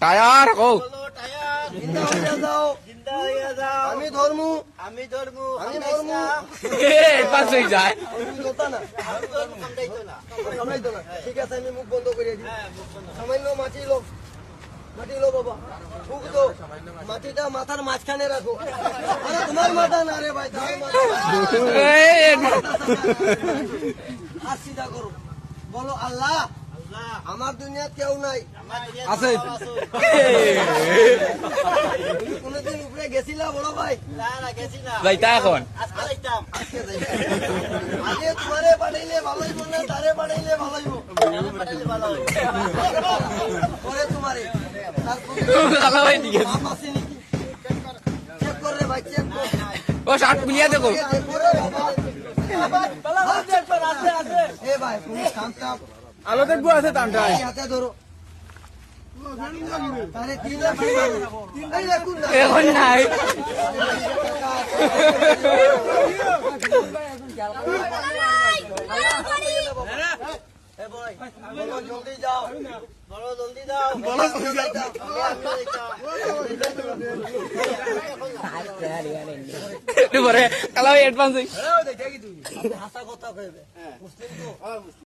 tyre কো জিন্দা হইয়া যাও আমি ধর্মু আমি ধর্মু আমি ধর্মু এডভান্স হয়ে যায় কথা না আমি ধর্মু কামড়াইতো না কামড়াইতো না ঠিক আছে আমি মুখ বন্ধ করে দিই সামান্য মাটি লো বাবা মুখ তো মাটিটা মাথার মাঝখানে রাখো আরে তোমার মাথা না রে ভাই তোমার মাথা হাত সিধা করো বলো আল্লাহ আমার দুনিয়া কেউ নাই আছে তুমি কোনোদিন উপরে গেছিলা বড় ভাই না গেছি না যাইতা এখন আজকে যাইতাম আগে তোমারে পাঠাইলে ভালো হইব না তারে পাঠাইলে ভালো হইব ভালো হয় পরে তোমারে তারপরে ভালো হয় ঠিক আছে বাপ আছে নাকি চেক কর রে ভাই চেক কর ও শার্ট মিলিয়ে দেখো এ ভাই তুমি শান্ত আলো দেখবো আছে টানটা হাতে ধরো তারে তিনটা এই দেখুন না এখন নাই এ ভাই বলো জলদি যাও বলো জলদি দাও বলো জলদি যাও পরে কালা এডভান্স হই ভাষা কথা কইবে মুসলিম তো